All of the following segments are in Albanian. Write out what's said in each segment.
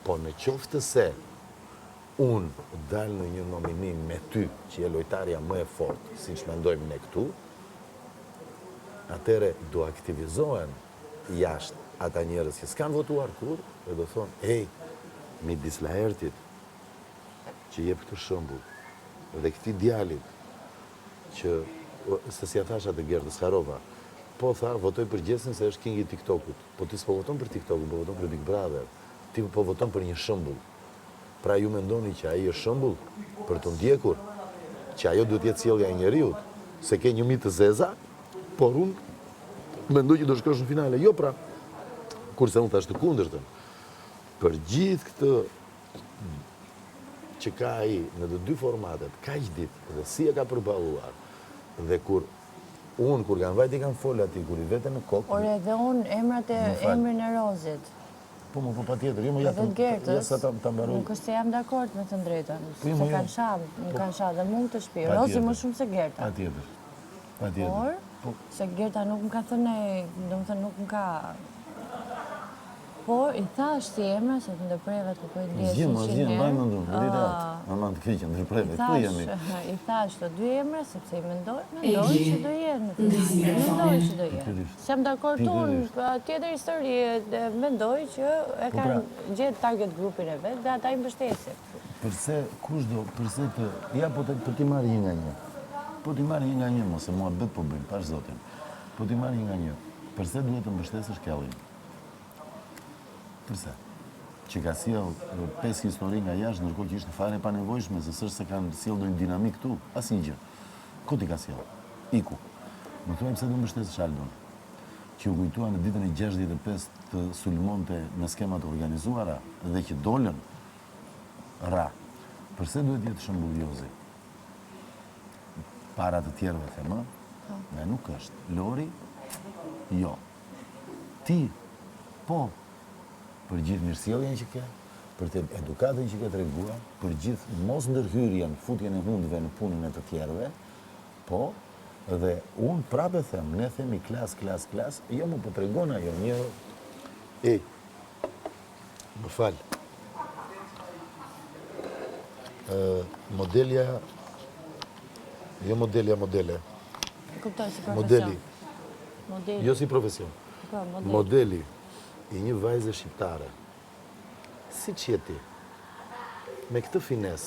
Po në qoftë se unë dalë në një nominim me ty, që je lojtarja më e fortë, si që mendojmë ne këtu, atëre do aktivizohen jashtë ata njerëz që s'kanë votuar kur, dhe do thonë, ej, midis Laertit, që jep këtë shembull, dhe këtij djalit, që, se si a thasha të Gerdës Harova, po tha, votoj për Gjesin se është king i TikTokut. Po ti s'po voton për TikTokun, po voton për Big Brother. Ti po voton për një shembull. Pra ju mendoni që ai është shembull për të ndjekur, që ajo duhet jetë sjellja e njeriut, se ke një mitë të zeza, por unë mendoj që do shkosh në finale. Jo pra, kurse unë thash të kundërtën. Për gjithë këtë që ka ai në të dy formatet, kaq ditë dhe si e ka përballuar, dhe kur kanë vajt i kanë folë ati, kur i vete në kokë... Ore, dhe unë emrin e Rozit. Po pa tjetër, jo më jatë jasa ta mbaroj. Nuk është se jam dakord me të drejtën, se kanë shadë, nuk kanë shadë dhe mund të shpi. Rozi më shumë se Gerta. Pa tjetër. Por, se Gerta nuk më ka thënë, do më thënë nuk më ka... Por, i thash si emra, se të ndërpreve të pojtë ndjesë Zgjim, bajmë në ndunë, aman të keqë, ndërpreve, ku jemi? I thash të dy emra, sepse i mendoj që do jenë. Mendoj që do jenë. Se jam dakord unë, tjetër histori, mendoj që e kanë gjetë target grupin e vetë dhe ata i mbështesin. Përse, kush do, përse të, ja po ti marrë një nga një. Po ti marrë një nga një, mos e mua bet po bëjmë, pash zotin. Po ti marrë një nga një. Përse duhet të mbështesësh Kellin? Përse? Që ka sjell 5 histori nga jashtë, ndërkohë që ishte fare pa nevojshme, se s'është se kanë sjell ndonjë dinamik këtu, asnjë gjë. Ku ti ka sjell? Iku. Më thuaj pse do mbështesësh Aldon? Që u kujtua në ditën e 65 të sulmonte në skema të organizuara dhe që dolën ra. Përse duhet jetë shëmbullozi? Para të tjerëve themë, ne nuk është. Lori, jo. Ti, po, për gjithë mirësjelljen që ke, për të edukatën që ke treguar, për gjithë mos ndërhyrjen, futjen e hundëve në punën e të tjerëve, po, dhe unë prapë them, ne themi klas, jo më po tregon ajo një... Më fal. Modelja... Jo modelja, modele. Kuptoj si profesion. Modeli. Jo si profesion. Modeli i një vajze shqiptare, si që jeti, me këtë fines,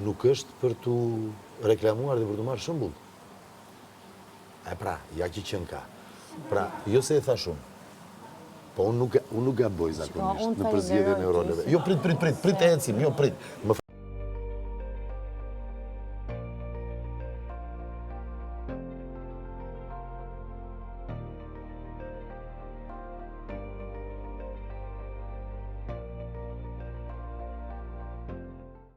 nuk është për të reklamuar dhe për të marrë shembull. E pra, ja që qënë ka. Pra, jo se e tha shumë, po unë nuk gaboj zakonisht në përzgjedhjen e roleve. Jo, prit, e encim, jo, prit.